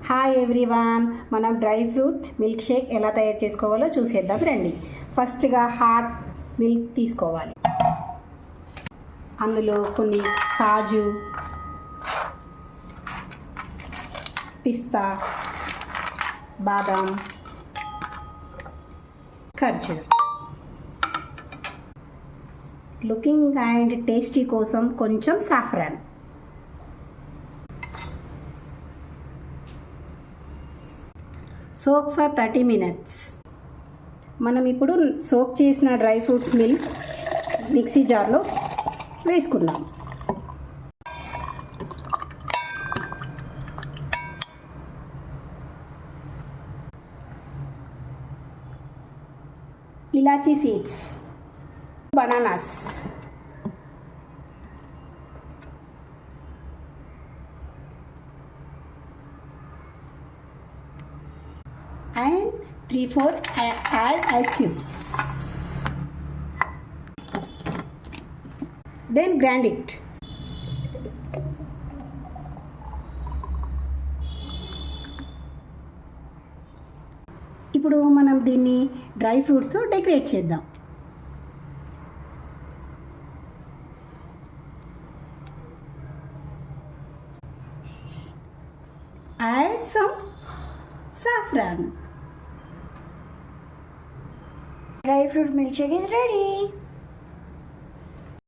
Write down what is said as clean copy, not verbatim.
Hi everyone, మనం dry fruit milk shake ఎలా తయారు చేసుకోవాలో చూసేద్దాం రండి. ఫస్ట్గా హాట్ మిల్క్ తీసుకోవాలి. అందులో కొన్ని కాజు, పిస్తా, బాదాం, ఖర్జూర్. లుకింగ్ అండ్ టేస్టీ కోసం కొంచెం సాఫ్రాన్. Soak for 30 minutes. మనం ఇప్పుడు సోక్ చేసిన డ్రై ఫ్రూట్స్ మిల్క్ మిక్సీ జార్లో వేసుకుందాం. ఇలాచీ seeds, bananas, and 3-4 add ice cubes. Then grind it. ఇప్పుడు మనం దీన్ని డ్రై ఫ్రూట్స్తో డెకరేట్ చేద్దాం. Add some saffron. Dry fruit milkshake is ready.